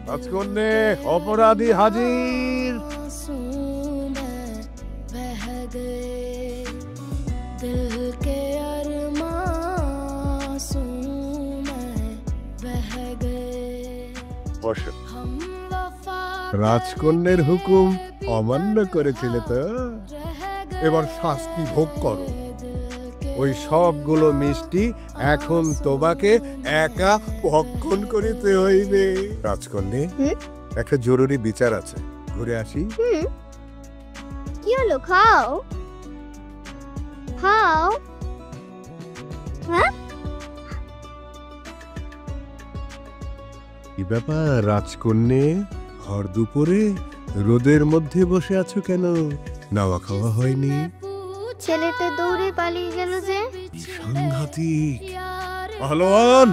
রাজকন্যে অপরাধী হাজির। বসো। রাজকন্যের হুকুম অমান্য করেছিলে তো, এবার শাস্তি ভোগ করো। ওই সবগুলো মিষ্টি এখন তোমাকে একা ভক্ষণ করিতে হইবে। রাজকন্যে, একটা জরুরি বিচার আছে, ঘুরে আসি। কি হলো? খাও খাও। হ্যাঁ, কি ব্যাপার রাজকন্যে, ভর দুপুরে রোদের মধ্যে বসে আছো কেন? নাওয়া খাওয়া হয়নি? ছেলেটা দৌড়ে পালিয়ে গেল যে। সাংঘাতিক। পাহলোয়ান,